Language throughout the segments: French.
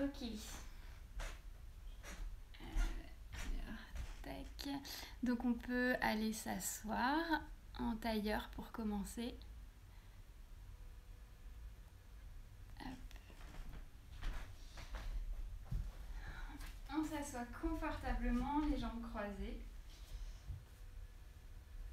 Ok. Tac. Donc on peut aller s'asseoir en tailleur pour commencer. On s'assoit confortablement, les jambes croisées.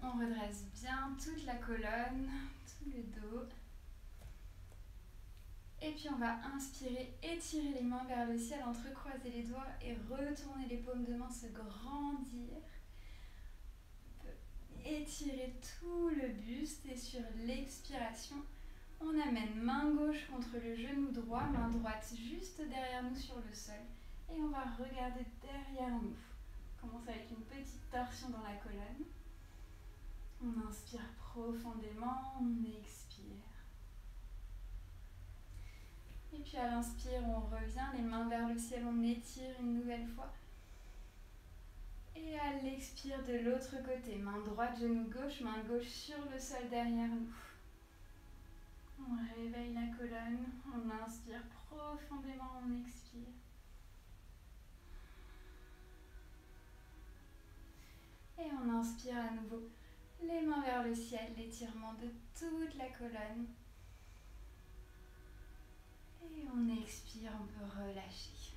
On redresse bien toute la colonne, tout le dos. Et puis on va inspirer, étirer les mains vers le ciel, entrecroiser les doigts et retourner les paumes de main se grandir. On peut étirer tout le buste et sur l'expiration, on amène main gauche contre le genou droit, main droite juste derrière nous sur le sol. Et on va regarder derrière nous. On commence avec une petite torsion dans la colonne. On inspire profondément, on expire. Et puis à l'inspire, on revient, les mains vers le ciel, on étire une nouvelle fois. Et à l'expire de l'autre côté, main droite, genou gauche, main gauche sur le sol derrière nous. On réveille la colonne, on inspire profondément, on expire. Et on inspire à nouveau, les mains vers le ciel, l'étirement de toute la colonne. Et on expire, on peut relâcher.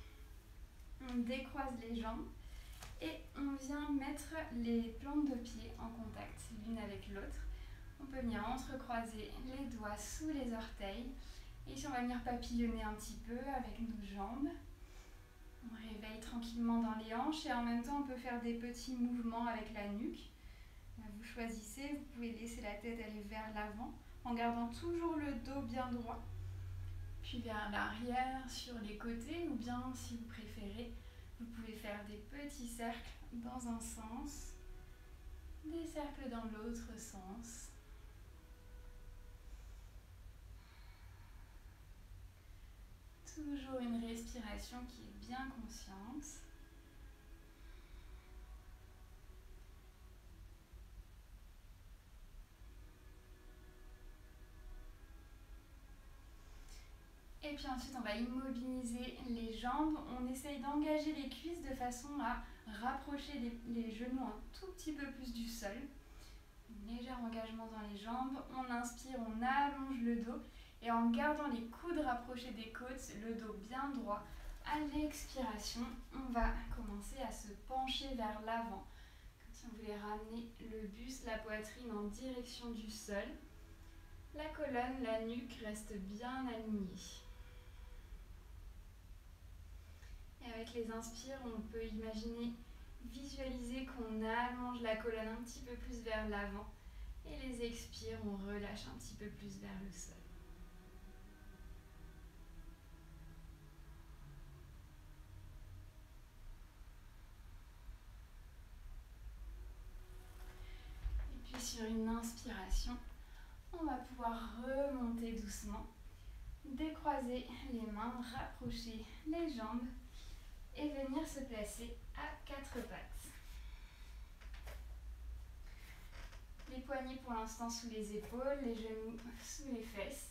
On décroise les jambes et on vient mettre les plantes de pied en contact l'une avec l'autre. On peut venir entrecroiser les doigts sous les orteils. Et ici on va venir papillonner un petit peu avec nos jambes. On réveille tranquillement dans les hanches et en même temps on peut faire des petits mouvements avec la nuque. Vous choisissez, vous pouvez laisser la tête aller vers l'avant en gardant toujours le dos bien droit. Puis vers l'arrière, sur les côtés, ou bien si vous préférez, vous pouvez faire des petits cercles dans un sens, des cercles dans l'autre sens. Toujours une respiration qui est bien consciente. Et puis ensuite, on va immobiliser les jambes. On essaye d'engager les cuisses de façon à rapprocher les genoux un tout petit peu plus du sol. Un léger engagement dans les jambes. On inspire, on allonge le dos. Et en gardant les coudes rapprochés des côtes, le dos bien droit, à l'expiration, on va commencer à se pencher vers l'avant. Comme si on voulait ramener le buste, la poitrine en direction du sol. La colonne, la nuque reste bien alignée. Et avec les inspires, on peut imaginer, visualiser qu'on allonge la colonne un petit peu plus vers l'avant. Et les expires, on relâche un petit peu plus vers le sol. Et puis sur une inspiration, on va pouvoir remonter doucement, décroiser les mains, rapprocher les jambes et venir se placer à quatre pattes. Les poignets pour l'instant sous les épaules, les genoux sous les fesses.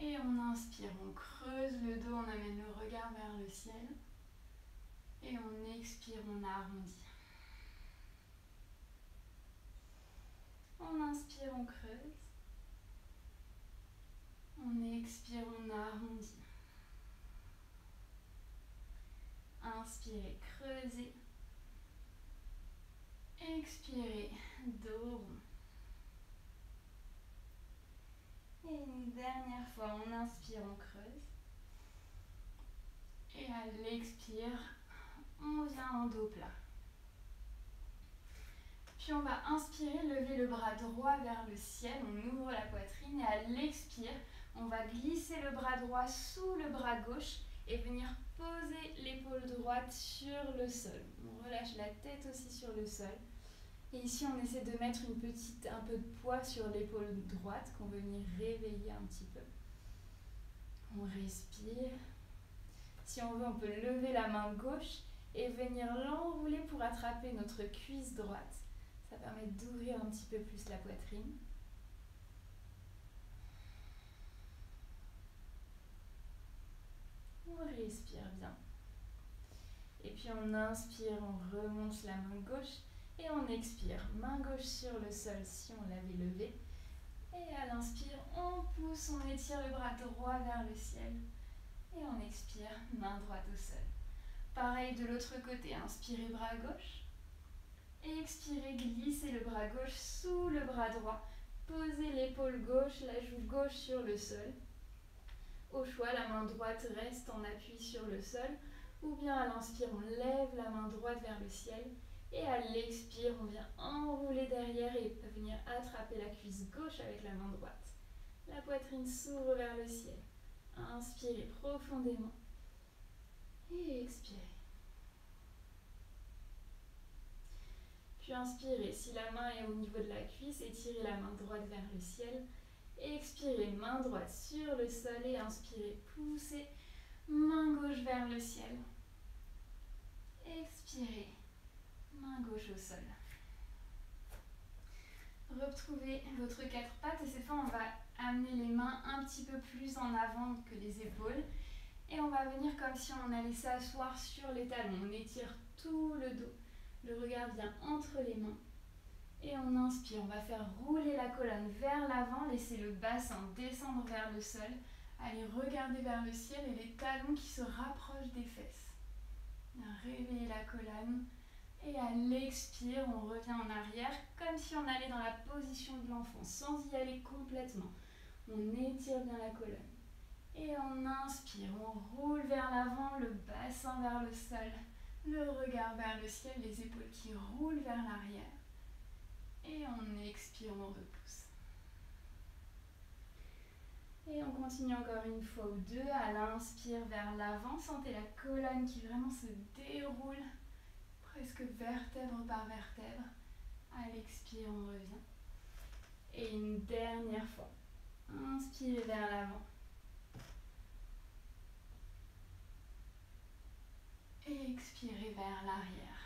Et on inspire, on creuse le dos, on amène le regard vers le ciel. Et on expire, on arrondit. On inspire, on creuse. On expire, on arrondit. Inspirez, creusez. Expirez, dos rond. Et une dernière fois, on inspire, on creuse. Et à l'expire, on vient en dos plat. Puis on va inspirer, lever le bras droit vers le ciel, on ouvre la poitrine et à l'expire, on va glisser le bras droit sous le bras gauche et venir poser l'épaule droite sur le sol. On relâche la tête aussi sur le sol. Et ici, on essaie de mettre un peu de poids sur l'épaule droite qu'on veut venir réveiller un petit peu. On respire. Si on veut, on peut lever la main gauche et venir l'enrouler pour attraper notre cuisse droite. Ça permet d'ouvrir un petit peu plus la poitrine. On respire bien. Et puis on inspire, on remonte la main gauche et on expire. Main gauche sur le sol si on l'avait levé. Et à l'inspire, on pousse, on étire le bras droit vers le ciel. Et on expire, main droite au sol. Pareil de l'autre côté, inspirez bras gauche. Expirez, glissez le bras gauche sous le bras droit. Posez l'épaule gauche, la joue gauche sur le sol. Au choix, la main droite reste en appui sur le sol. Ou bien à l'inspire, on lève la main droite vers le ciel. Et à l'expire, on vient enrouler derrière et venir attraper la cuisse gauche avec la main droite. La poitrine s'ouvre vers le ciel. Inspirez profondément. Et expirez. Puis inspirez, si la main est au niveau de la cuisse, étirez la main droite vers le ciel. Expirez, main droite sur le sol et inspirez, poussez, main gauche vers le ciel. Expirez, main gauche au sol. Retrouvez votre quatre pattes et cette fois on va amener les mains un petit peu plus en avant que les épaules. Et on va venir comme si on allait s'asseoir sur les talons. On étire tout le dos. Le regard vient entre les mains. Et on inspire. On va faire rouler la colonne vers l'avant. Laissez le bassin descendre vers le sol. Allez regarder vers le ciel et les talons qui se rapprochent des fesses. Réveillez la colonne. Et à l'expire, on revient en arrière comme si on allait dans la position de l'enfant, sans y aller complètement. On étire bien la colonne. Et on inspire, on roule vers l'avant, le bassin vers le sol, le regard vers le ciel, les épaules qui roulent vers l'arrière. Et on expire, on repousse. Et on continue encore une fois ou deux. À l'inspire vers l'avant, sentez la colonne qui vraiment se déroule, presque vertèbre par vertèbre. À l'expire, on revient. Et une dernière fois. Inspirez vers l'avant. Et expirez vers l'arrière.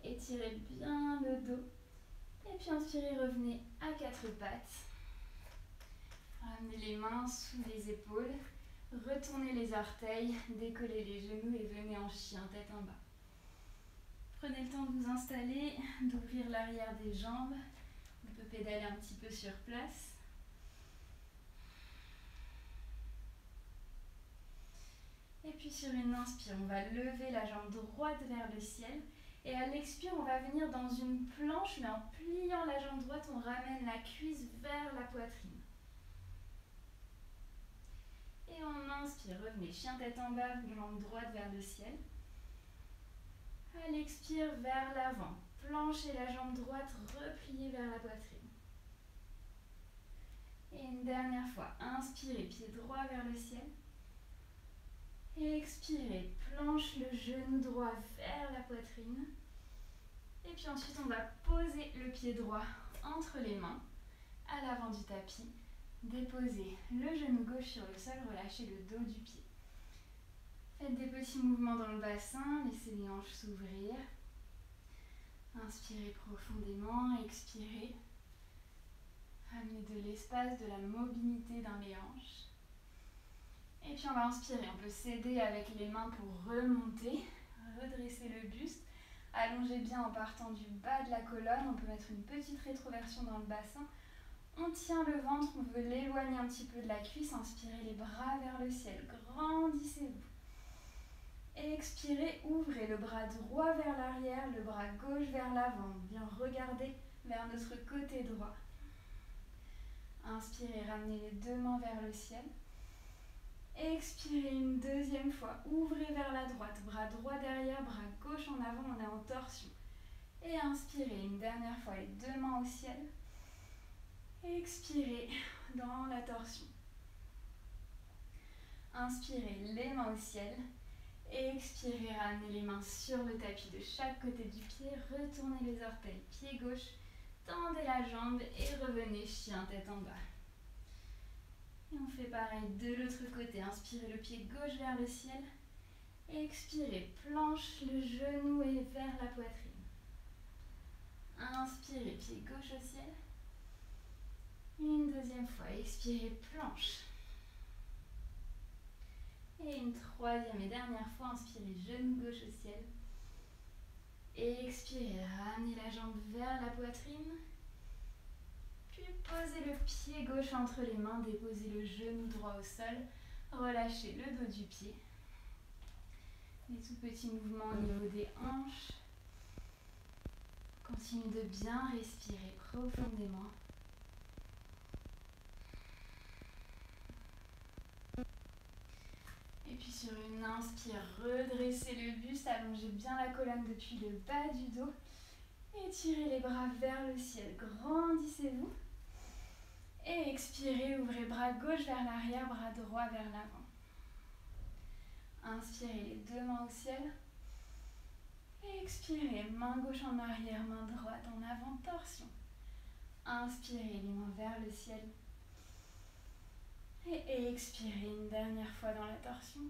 Étirez bien le dos. Et puis inspirez, revenez à quatre pattes. Ramenez les mains sous les épaules. Retournez les orteils, décollez les genoux et venez en chien, tête en bas. Prenez le temps de vous installer, d'ouvrir l'arrière des jambes. On peut pédaler un petit peu sur place. Et puis sur une inspire, on va lever la jambe droite vers le ciel. Et à l'expire, on va venir dans une planche, mais en pliant la jambe droite, on ramène la cuisse vers la poitrine. Et on inspire, revenez, chien tête en bas, jambe droite vers le ciel. À l'expire, vers l'avant, planchez la jambe droite, repliez vers la poitrine. Et une dernière fois, inspirez, pied droit vers le ciel. Et expirez, planche le genou droit vers la poitrine. Et puis ensuite, on va poser le pied droit entre les mains, à l'avant du tapis. Déposez le genou gauche sur le sol, relâchez le dos du pied. Faites des petits mouvements dans le bassin, laissez les hanches s'ouvrir. Inspirez profondément, expirez. Amenez de l'espace, de la mobilité dans les hanches. Et puis on va inspirer, on peut s'aider avec les mains pour remonter, redresser le buste. Allongez bien en partant du bas de la colonne, on peut mettre une petite rétroversion dans le bassin. On tient le ventre, on veut l'éloigner un petit peu de la cuisse. Inspirez les bras vers le ciel, grandissez-vous. Expirez, ouvrez le bras droit vers l'arrière, le bras gauche vers l'avant. Bien regarder vers notre côté droit. Inspirez, ramenez les deux mains vers le ciel. Expirez une deuxième fois, ouvrez vers la droite, bras droit derrière, bras gauche en avant, on est en torsion. Et inspirez une dernière fois, les deux mains au ciel. Expirez dans la torsion. Inspirez les mains au ciel. Expirez, ramenez les mains sur le tapis de chaque côté du pied. Retournez les orteils, pied gauche. Tendez la jambe et revenez chien tête en bas. Et on fait pareil de l'autre côté. Inspirez le pied gauche vers le ciel. Expirez, planche le genou et vers la poitrine. Inspirez, pied gauche au ciel. Une deuxième fois, expirez, planche. une troisième et dernière fois. Inspirez, genou gauche au ciel. Et expirez, ramenez la jambe vers la poitrine. Puis posez le pied gauche entre les mains, déposez le genou droit au sol. Relâchez le dos du pied. Des tout petits mouvements au niveau des hanches. Continuez de bien respirer profondément. Et puis sur une inspire, redressez le buste, allongez bien la colonne depuis le bas du dos. Étirez les bras vers le ciel, grandissez-vous. Et expirez, ouvrez bras gauche vers l'arrière, bras droit vers l'avant. Inspirez les deux mains au ciel. Et expirez, main gauche en arrière, main droite en avant, torsion. Inspirez, les mains vers le ciel. Et expirez une dernière fois dans la torsion.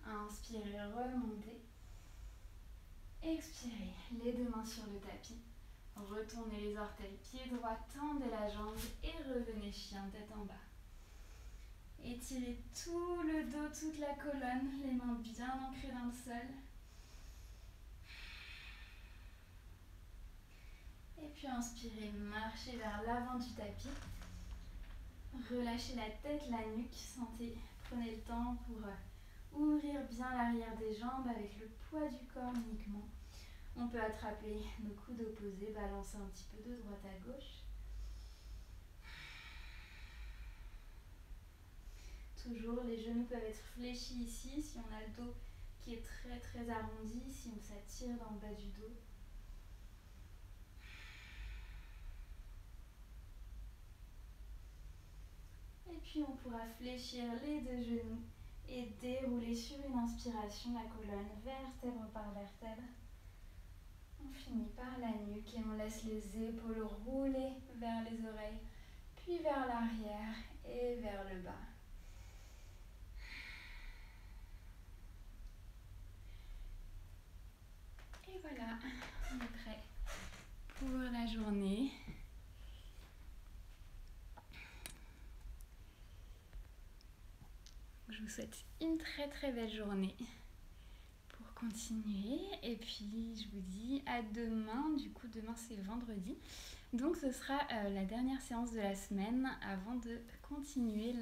Inspirez, remontez. Expirez, les deux mains sur le tapis. Retournez les orteils, pied droit, tendez la jambe et revenez chien, tête en bas. Étirez tout le dos, toute la colonne, les mains bien ancrées dans le sol. Et puis inspirez, marchez vers l'avant du tapis. Relâchez la tête, la nuque, sentez, prenez le temps pour ouvrir bien l'arrière des jambes avec le poids du corps uniquement. On peut attraper nos coudes opposés, balancer un petit peu de droite à gauche. Toujours, les genoux peuvent être fléchis ici, si on a le dos qui est très très arrondi, si on s'attire dans le bas du dos. Et puis on pourra fléchir les deux genoux et dérouler sur une inspiration la colonne vertèbre par vertèbre. On finit par la nuque et on laisse les épaules rouler vers les oreilles, puis vers l'arrière et vers le bas. Et voilà, on est prêt pour la journée. Je vous souhaite une très très belle journée pour continuer. Et puis je vous dis à demain. Du coup, demain c'est vendredi. Donc ce sera la dernière séance de la semaine avant de continuer